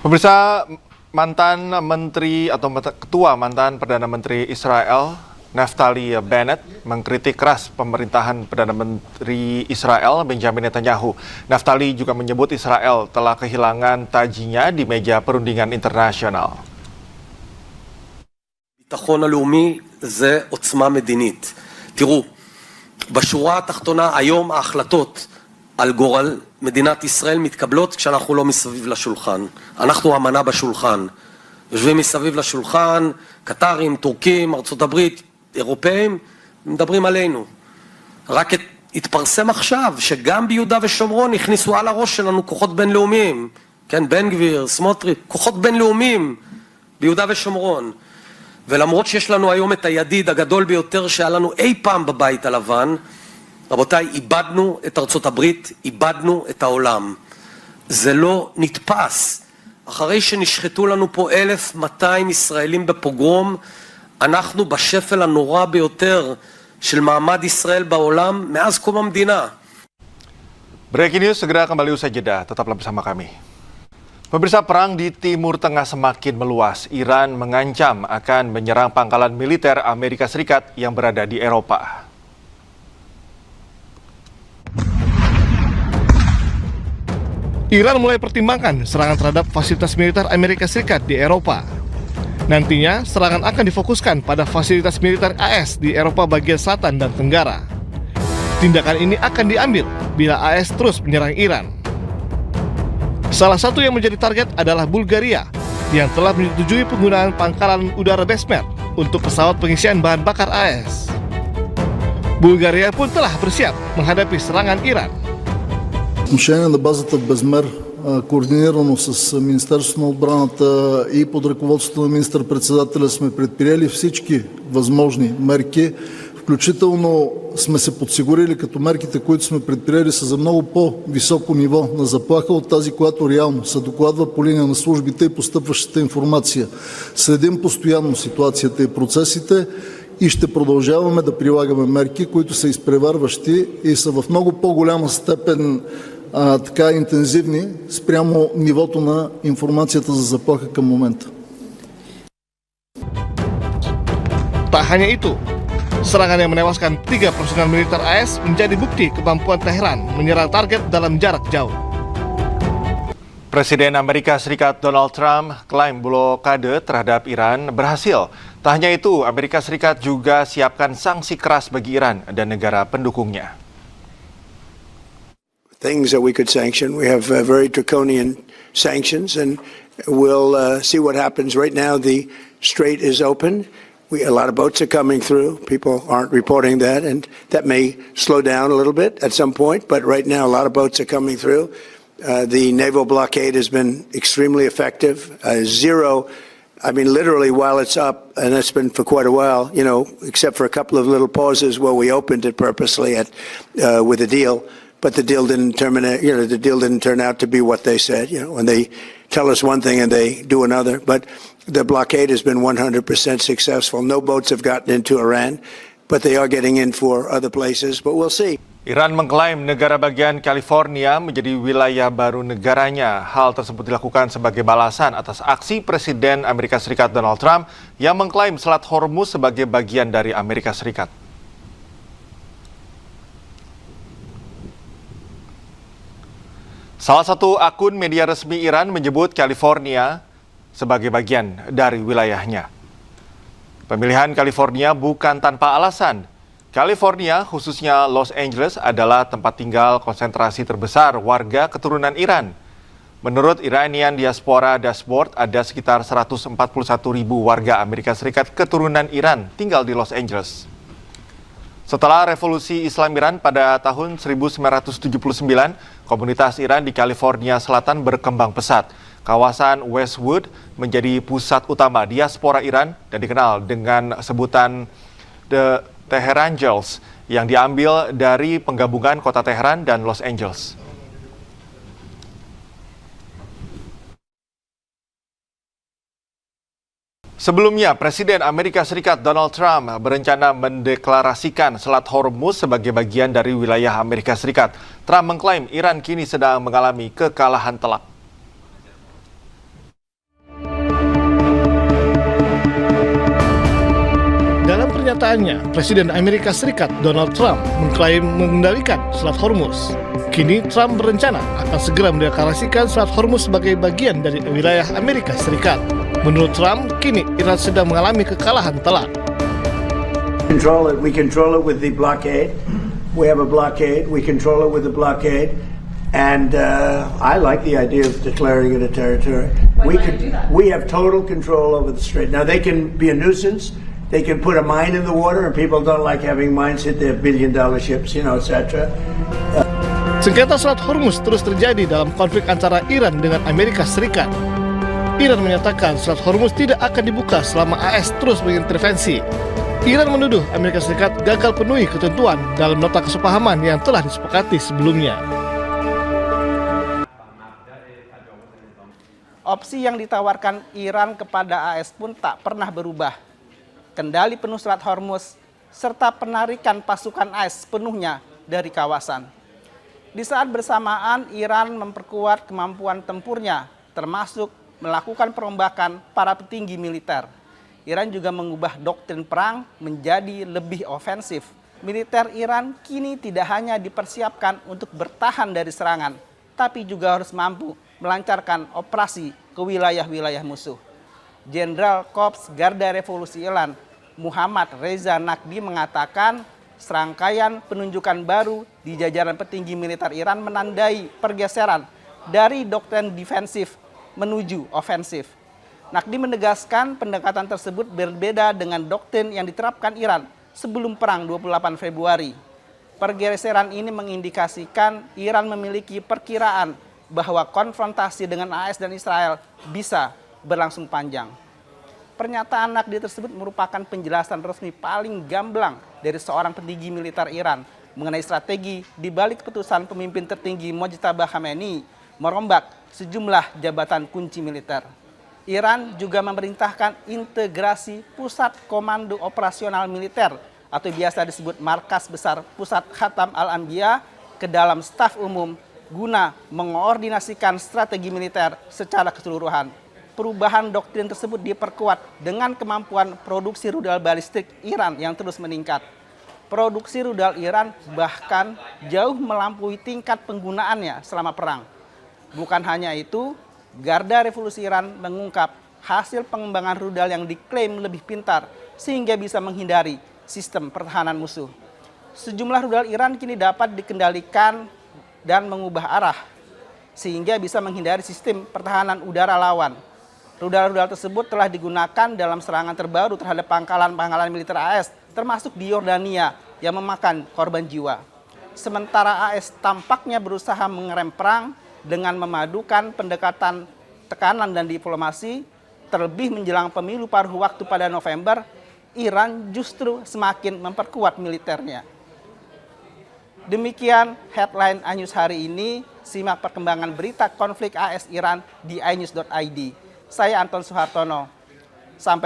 Pemirsa, mantan menteri atau ketua mantan Perdana Menteri Israel, Naftali Bennett, mengkritik keras pemerintahan Perdana Menteri Israel, Benjamin Netanyahu. Naftali juga menyebut Israel telah kehilangan tajinya di meja perundingan internasional. ביטחון הלאומי זה עוצמה מדינית. תראו, בשורה התחתונה היום ההחלטות על גורל מדינת ישראל מתקבלות כשאנחנו לא מסביב לשולחן. אנחנו אמנה בשולחן. יושבים מסביב לשולחן, קטרים, טורקים, ארצות הברית, אירופאים, מדברים עלינו. רק התפרסם עכשיו שגם ביהודה ושומרון הכניסו על הראש שלנו כוחות בינלאומיים. כן, בן גביר, סמוטריץ', כוחות בינלאומיים ביהודה ושומרון. ולמרות שיש לנו היום את הידיד הגדול ביותר שהיה לנו אי פעם בבית הלבן, רבותיי, איבדנו את ארצות הברית, איבדנו את העולם. זה לא נתפס. אחרי שנשחטו לנו פה 1,200 ישראלים בפוגרום, אנחנו בשפל הנורא ביותר של מעמד ישראל בעולם מאז קום המדינה. Breaking news segera kembali usai jeda. Tetaplah bersama kami. Pemirsa, perang di Timur Tengah semakin meluas. Iran mengancam akan menyerang pangkalan militer Amerika Serikat yang berada di Eropa. Iran mulai pertimbangkan serangan terhadap fasilitas militer Amerika Serikat di Eropa. Nantinya, serangan akan difokuskan pada fasilitas militer AS di Eropa bagian selatan dan tenggara. Tindakan ini akan diambil bila AS terus menyerang Iran. Salah satu yang menjadi target adalah Bulgaria yang telah menyetujui penggunaan pangkalan udara Besmer untuk pesawat pengisian bahan bakar AS. Bulgaria pun telah bersiap menghadapi serangan Iran. Отношение на базата в Безмер, координирано с Министерството на отбраната и под ръководството на министър-председателя сме предприели всички възможни мерки, включително сме се подсигурили като мерките, които сме предприели са за много по-високо ниво на заплаха от тази, която реално се докладва по линия на службите и постъпващата информация. Следим постоянно ситуацията и процесите и ще продължаваме да прилагаме мерки, които са изпреварващи и са в много по-голяма степен така интензивни спрямо нивото на информацията за заплаха към момента. Tak hanya itu, serangan yang menewaskan 3 personel militer AS menjadi bukti kemampuan Teheran menyerang target dalam jarak jauh. Presiden Amerika Serikat Donald Trump klaim blokade terhadap Iran berhasil. Tak hanya itu, Amerika Serikat juga siapkan sanksi keras bagi Iran dan negara pendukungnya. Things that we could sanction. We have very draconian sanctions, and we'll see what happens. Right now, the strait is open. A lot of boats are coming through. People aren't reporting that, and that may slow down a little bit at some point, but right now, a lot of boats are coming through. The naval blockade has been extremely effective. Zero, I mean, literally while it's up, and that's been for quite a while, you know, except for a couple of little pauses where we opened it purposely with a deal. But the deal didn't terminate. You know, the deal didn't turn out to be what they said. You know, when they tell us one thing and they do another. But the blockade has been 100% successful. No boats have gotten into Iran, but they are getting in for other places. But we'll see. Iran mengklaim negara bagian California menjadi wilayah baru negaranya. Hal tersebut dilakukan sebagai balasan atas aksi Presiden Amerika Serikat Donald Trump yang mengklaim Selat Hormuz sebagai bagian dari Amerika Serikat. Salah satu akun media resmi Iran menyebut California sebagai bagian dari wilayahnya. Pemilihan California bukan tanpa alasan. California, khususnya Los Angeles, adalah tempat tinggal konsentrasi terbesar warga keturunan Iran. Menurut Iranian Diaspora Dashboard, ada sekitar 141.000 warga Amerika Serikat keturunan Iran tinggal di Los Angeles. Setelah revolusi Islam Iran pada tahun 1979, komunitas Iran di California Selatan berkembang pesat. Kawasan Westwood menjadi pusat utama diaspora Iran dan dikenal dengan sebutan The Teherangels yang diambil dari penggabungan kota Teheran dan Los Angeles. Sebelumnya, Presiden Amerika Serikat Donald Trump berencana mendeklarasikan Selat Hormuz sebagai bagian dari wilayah Amerika Serikat. Trump mengklaim Iran kini sedang mengalami kekalahan telak. Kenyataannya, Presiden Amerika Serikat Donald Trump mengklaim mengendalikan Selat Hormuz. Kini Trump berencana akan segera mendeklarasikan Selat Hormuz sebagai bagian dari wilayah Amerika Serikat. Menurut Trump, kini Iran sedang mengalami kekalahan telak. We control it with the blockade. We have a blockade. We control it with the blockade. And I like the idea of declaring it a territory. We have total control over the strait. Now they can be a nuisance. They can put a mine in the water, and people don't like having mines hit their billion-dollar ships, etc. Sengketa Selat Hormuz terus terjadi dalam konflik antara Iran dengan Amerika Serikat. Iran menyatakan Selat Hormuz tidak akan dibuka selama AS terus mengintervensi. Iran menuduh Amerika Serikat gagal penuhi ketentuan dalam nota kesepahaman yang telah disepakati sebelumnya. Opsi yang ditawarkan Iran kepada AS pun tak pernah berubah. Kendali penuh Selat Hormuz, serta penarikan pasukan AS sepenuhnya dari kawasan. Di saat bersamaan, Iran memperkuat kemampuan tempurnya, termasuk melakukan perombakan para petinggi militer. Iran juga mengubah doktrin perang menjadi lebih ofensif. Militer Iran kini tidak hanya dipersiapkan untuk bertahan dari serangan, tapi juga harus mampu melancarkan operasi ke wilayah-wilayah musuh. Jenderal Korps Garda Revolusi Iran Muhammad Reza Naqvi mengatakan serangkaian penunjukan baru di jajaran petinggi militer Iran menandai pergeseran dari doktrin defensif menuju ofensif. Naqvi menegaskan pendekatan tersebut berbeda dengan doktrin yang diterapkan Iran sebelum perang 28 Februari. Pergeseran ini mengindikasikan Iran memiliki perkiraan bahwa konfrontasi dengan AS dan Israel bisa berlangsung panjang. Pernyataan Naqvi tersebut merupakan penjelasan resmi paling gamblang dari seorang petinggi militer Iran mengenai strategi di balik keputusan pemimpin tertinggi Mojtaba Khamenei merombak sejumlah jabatan kunci militer. Iran juga memerintahkan integrasi Pusat Komando Operasional Militer atau biasa disebut Markas Besar Pusat Khatam Al-Anbiya ke dalam staf umum guna mengoordinasikan strategi militer secara keseluruhan. Perubahan doktrin tersebut diperkuat dengan kemampuan produksi rudal balistik Iran yang terus meningkat. Produksi rudal Iran bahkan jauh melampaui tingkat penggunaannya selama perang. Bukan hanya itu, Garda Revolusi Iran mengungkap hasil pengembangan rudal yang diklaim lebih pintar sehingga bisa menghindari sistem pertahanan musuh. Sejumlah rudal Iran kini dapat dikendalikan dan mengubah arah sehingga bisa menghindari sistem pertahanan udara lawan. Rudal-rudal tersebut telah digunakan dalam serangan terbaru terhadap pangkalan-pangkalan militer AS, termasuk di Yordania yang memakan korban jiwa. Sementara AS tampaknya berusaha mengerem perang dengan memadukan pendekatan tekanan dan diplomasi, terlebih menjelang pemilu paruh waktu pada November, Iran justru semakin memperkuat militernya. Demikian headline iNews hari ini. Simak perkembangan berita konflik AS Iran di inews.id. Saya Anton Suhartono. Sampai